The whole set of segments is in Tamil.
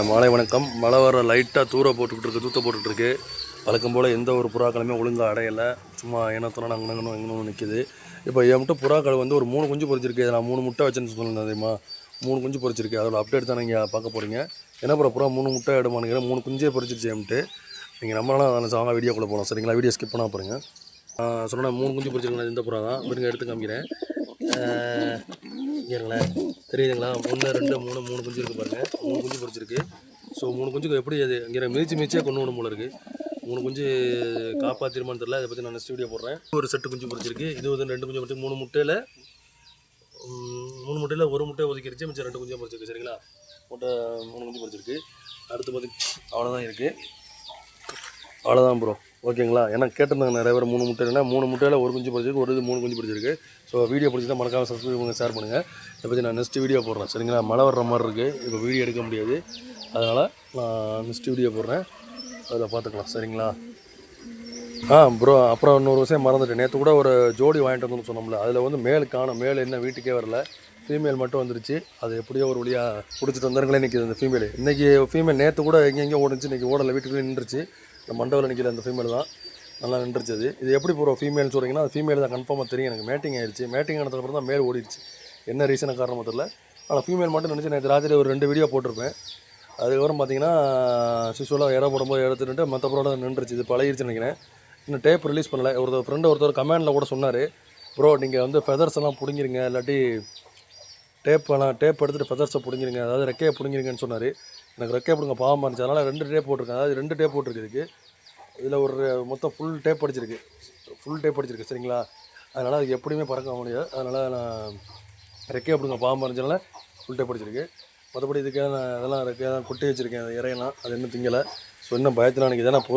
மாலை வணக்கம். மழை வர லைட்டாக தூத்த போட்டுக்கிட்டு இருக்கு. வழக்கம் போல் எந்த ஒரு புறாக்களுமே ஒழுங்காக அடையலை. சும்மா ஏனத்தோட அங்கே நிற்கிது. இப்போ என்கிட்ட புறாக்கள் வந்து ஒரு 3 குஞ்சு பொறிச்சிருக்கு. நான் 3 முட்டை வச்சேன்னு சொன்னேன் தெரியுமா, 3 குஞ்சு பொறிச்சிருக்கு. அதோட அப்டேட் தான் நீங்கள் பார்க்க போகிறீங்க. என்ன புறா 3 முட்டை எடுமானுங்கிறேன். 3 குஞ்சே பொறிச்சிருச்சு என்கிட்ட. நீங்கள் நம்மளாம் அதை சாங்க வீடியோக்குள்ளே போகலாம் சரிங்களா. வீடியோ ஸ்கிப் பண்ணால் போகிறீங்க. சொன்னால் 3 குஞ்சு பொறிச்சிருக்கேன். இந்த புறா தான் இருங்க, எடுத்து காமிக்கிறேன். இங்கேங்களேன், தெரியுதுங்களா? 1 2 3 குஞ்சு இருக்குது பாருங்கள். 3 குஞ்சு பொறிச்சிருக்கு. ஸோ 3 குஞ்சுக்கு எப்படி அது இங்கே மிதிச்சியாக கொண்டு விடும் போல இருக்குது. 3 குஞ்சு காப்பாற்றிருமான்னு தெரியல. அதை பற்றி நான் நெக்ஸ்ட் வீடியோ போடுறேன். ஒரு செட்டு குஞ்சு பொறிச்சிருக்கு. இது வந்து 2 குஞ்சு பொறிச்சு 3 முட்டையில் 1 முட்டையை ஒதுக்கிடுச்சு. மிச்சம் 2 குஞ்சு பொறிச்சிருக்கு சரிங்களா. முட்டை 3 குஞ்சு பொறிச்சிருக்கு. அடுத்து பார்த்து அவ்வளோதான் இருக்குது. அவ்வளோதான் ப்ரோ, ஓகேங்களா. ஏன்னா கேட்டிருந்தாங்க நிறைய பேர் 3 முட்டைனா 3 முட்டையில் 1 குஞ்சு பொறிச்சிருக்கு, ஒரு இது 3 குஞ்சு பொறிச்சிருக்கு. ஸோ வீடியோ பிடிச்சிதான் மறக்காமல் சப்ஸ்கிரைப் பண்ணுங்கள், ஷேர் பண்ணுங்கள். இதை பற்றி நான் நெக்ஸ்ட் வீடியோ போடுறேன் சரிங்களா. மழை வர்ற மாதிரி இருக்குது, இப்போ வீடியோ எடுக்க முடியாது. அதனால் நான் நெக்ஸ்ட் வீடியோ போடுறேன், அதில் பார்த்துக்கலாம் சரிங்களா. ப்ரோ, அப்புறம் இன்னொரு விஷயம் மறந்துட்டேன். நேற்று கூட ஒரு ஜோடி வாங்கிட்டு வந்து சொன்னோம்ல, அதில் வந்து மேல் காணும். மேல் என்ன வீட்டுக்கே வரல, ஃபீமேல் மட்டும் வந்துருச்சு. அது எப்படியோ ஒரு வழியாக பிடிச்சிட்டு வந்தாருங்களே நிற்கிது அந்த ஃபீமேல். இன்றைக்கி ஃபீமேல் நேற்று கூட எங்கெங்கே ஓடுச்சு, இன்றைக்கி ஓடலை, வீட்டுக்குள்ளே நின்றுச்சு. இந்த மண்டபத்தில் நிற்கிற அந்த ஃபீமேல் தான் நல்லா நின்றுச்சு. இது எப்படி ப்ரோ ஃபீமேல்னு சொல்கிறீங்கன்னா, அது ஃபீமேல் தான் கன்ஃபார்மாக தெரியும் எனக்கு. மேட்டிங் ஆயிடுச்சு. மேட்டிங் ஆனதுக்கப்புறம் தான் மேல் ஓடிடுச்சு. என்ன ரீசனை காரணமாக தெரியல. ஆனால் ஃபீமேல் மட்டும் நினச்சி நேற்று ராத்திரி ஒரு 2 வீடியோ போட்டிருப்பேன். அதுக்கப்புறம் பார்த்தீங்கன்னா சிசுவலாக இற போடும்போது எடுத்துட்டு மற்ற ப்ரோட நின்றுச்சு. இது பழகிடுச்சுன்னு நினைக்கிறேன். இன்னும் டேப் ரிலீஸ் பண்ணலை. ஒருத்தர் கமெண்டில் கூட சொன்னார், ப்ரோ நீங்கள் வந்து ஃபெதர்ஸ் எல்லாம் பிடிங்கிருங்க, இல்லாட்டி டேப் எடுத்துகிட்டு ஃபெதர்ஸை பிடிங்கிருங்க, அதாவது ரெக்கையை பிடிங்கிருங்கன்னு சொன்னார். எனக்கு ரெக்கையை பிடிங்க பாவமாக இருந்துச்சு. அதனால் 2 டேப் போட்டிருக்கேன். அதாவது 2 டேப் போட்டிருக்கு இதுக்கு. இதில் ஒரு மொத்தம் ஃபுல் டேப் அடிச்சிருக்கு சரிங்களா. அதனால் அதுக்கு எப்படியுமே பறக்க முடியாது. அதனால் நான் ரெக்கையை பிடிங்க பாவமாக இருந்துச்சுனால ஃபுல் டேப் அடிச்சிருக்கு. மற்றபடி இதுக்கு இதெல்லாம் ரெக்கையாக தான் கொட்டி வச்சுருக்கேன். அது இறையெல்லாம் அது இன்னும் திங்கலை. ஸோ இன்னும் பயத்தில் எனக்கு இதெல்லாம்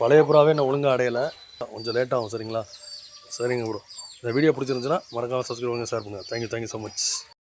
பழைய புறாவே நான் ஒழுங்காக அடையலை. கொஞ்சம் லேட்டாகும் சரிங்களா. சரிங்க ப்ரோ, இந்த வீடியோ பிடிச்சிருந்துச்சுன்னா மறக்காமல் சப்ஸ்கிரைப் பண்ணுங்கள், ஷேர் பண்ணுங்கள். Thank you so much.